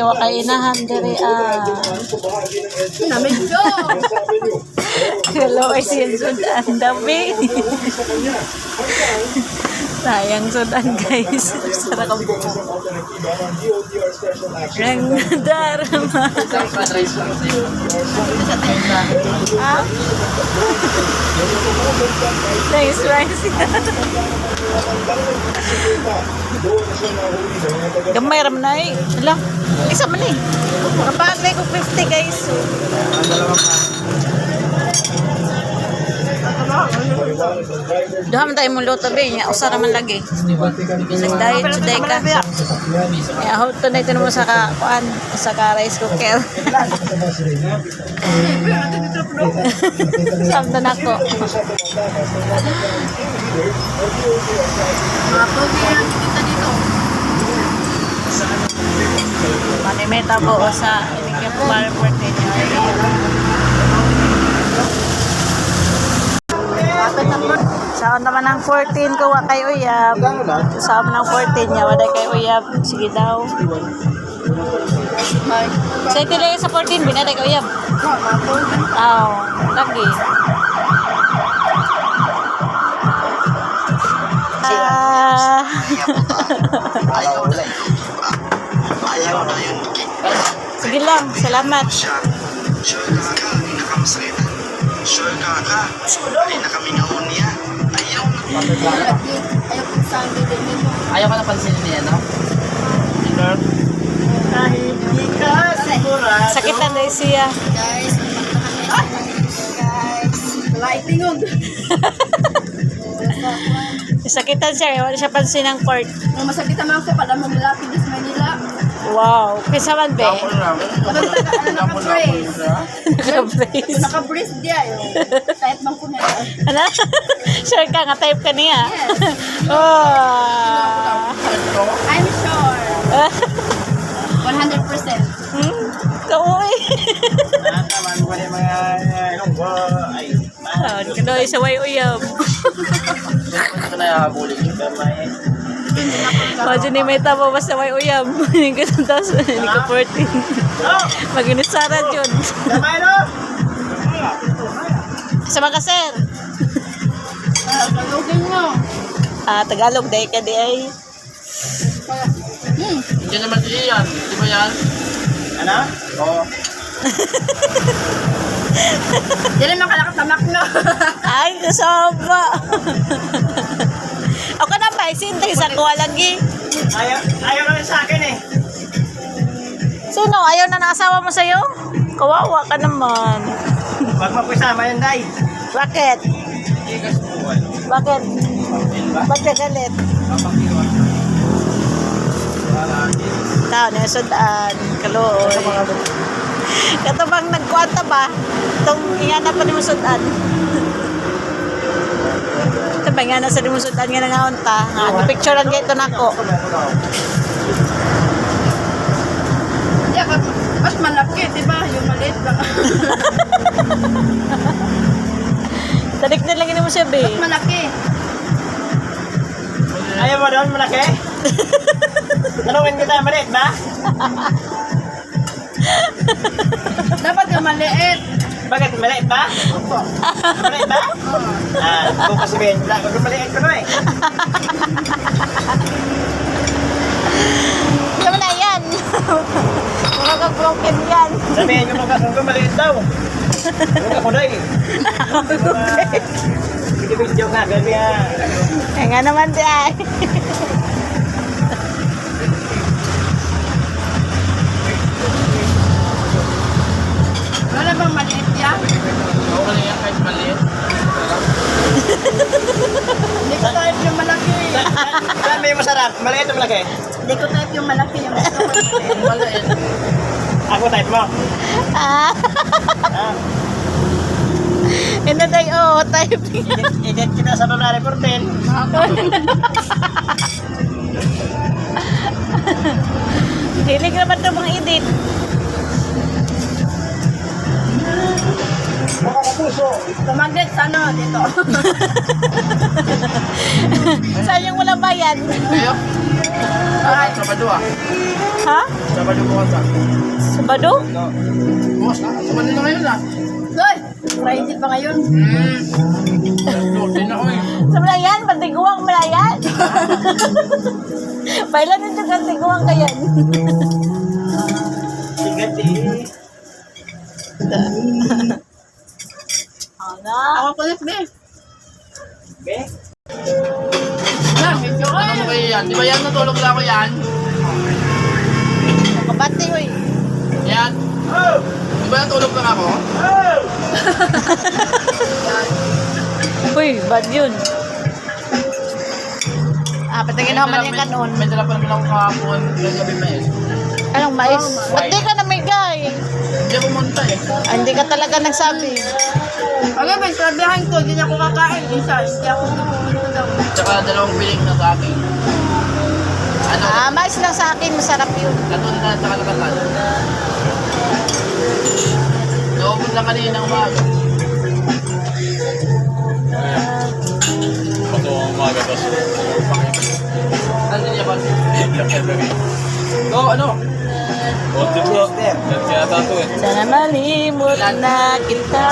wakay inahan diri Namedyo. Hello, ay sudan dami. Sayang sudan guys. Sarap ka po. Ang darama. Ah? Nice rice. Gamay ram na eh. Hala. Isa man eh. Kapag ko 50 guys. Duham tayo mong luto ba niya. Usa naman lagi. Nagdahit today ka. Ya, how to na ito naman sa kuan, sa rice cooker. Samdan ako. Manimeta po sa inikya po mariport ninyo. Saan naman ang 14 ko wa kay uyab. Saan naman ang 14 niya wala kay uyab. Sige daw. Sa ito lang sa 14 binaday kay uyab. Lagi. Sige lang, salamat. Sure ka. Ay na kami ngaon niya. Ayaw na. Ayaw ka na pansinin niya, no? Kahit di ka sigurado. Sakitan na siya. Guys, lightingog. Sakitan siya, wala siya pansin ng court. Masakit naman ko pala mong lapid sa Manila. Wow, kisa man be. Naka-brace. Naka-brace. Naka-brace diya. Type man ko na. Ano? Sure ka nga, type ka niya. Yes. Oh. I'm sure. 100%. Kauwi. Naman ko yung mga lunggo. Ay, Kanoy sa way uyab. ito na habulin yung kamay. O, dyan ni Meta pa basta may uyab. Hindi ko tapos, hindi ko 14. Mag-inisara dyan. Kamay no? Sama ka, sir. Talugin mo. Tagalog, dahil ka di ay. Hindi naman yan. Di ba yan? Ano? Oo. Di rin makalakatamak no. Ay, kasama. Ako na ba, sintay sa kuha lagi. Ayaw naman sa akin eh. Sino? Ayaw na ng asawa mo sa'yo? Kawawa ka naman. Huwag mo isama yan, Day. Bakit? Bakit? Ba't ka galit? Tao, nasudaan. Kaluoy. Katubang nagkuwanta ba? Itong ingana pa ni mo sudan. Ito ba ingana sa ni mo sudan nga nangaunta? Picture lang ito na ako. Diya ka, mas malaki, di ba? Yung maliit lang. Tarik na lang mo siya, be. Mas malaki. Ayaw mo doon, malaki? Tanungin kita, maliit ba? Dapat yung maliit. Bakit, maliit ba? Opo. Maliit ba? Kung kasi huwag maliit ko na eh. Hindi mo na yan. Makaka-broken yan. Sabihin nyo mga kung maliit daw. Huwag ako na eh. Video nga, gabi nga. Eh nga naman di ay. Wala bang maliit yan? Oo, ka yan kahit maliit. Hindi ko type yung malaki. Saan may masarap? Maliit o malaki? Hindi ko type yung malaki. Yung gusto ko yung maliit. Ako type mo. Ah. Hindi tayo, typing. Edit kita sa Pamela 14. Hilig naman ito mga edit. Tumaglit sa ano dito. Saan yung walang bayan? Ayo. Sabado ah. Ha? Sabado bukas ah. Sabado? Bukas na. Sabado na ngayon ah. Doy! Friday pa ngayon. Doon ako eh. Sa Malayan, patiguang Malayan. Bailan nito katiguang kayan. Sigat eh. Ano? Ako kulit, be. Be? Medyo ano kayo yan? Di ba yan natulog lang ako yan? Kabati, uy. Yan. Di ba natulog lang ako? Uy, bad yun. Patingin naman yung kanon. May dala pa naman ako kahapon. Yung gabi mais. Anong mais? Ba't di ka namigay? Hindi ako munta eh. Hindi ka talaga nagsabi. Okay, may sabihan ko. Hindi ako kakain. Isa, hindi ako pumunta daw. Tsaka dalawang piling na sa akin. Ano? Mais lang sa akin, masarap yun. Katon na tsaka lakatan. Naubos lang kanina ng umaga. Ito ang umaga, tapos Ano niya ba? lakad na rin. Oo, ano? Konti bro, yan tinatato eh. Sana malimot na kita.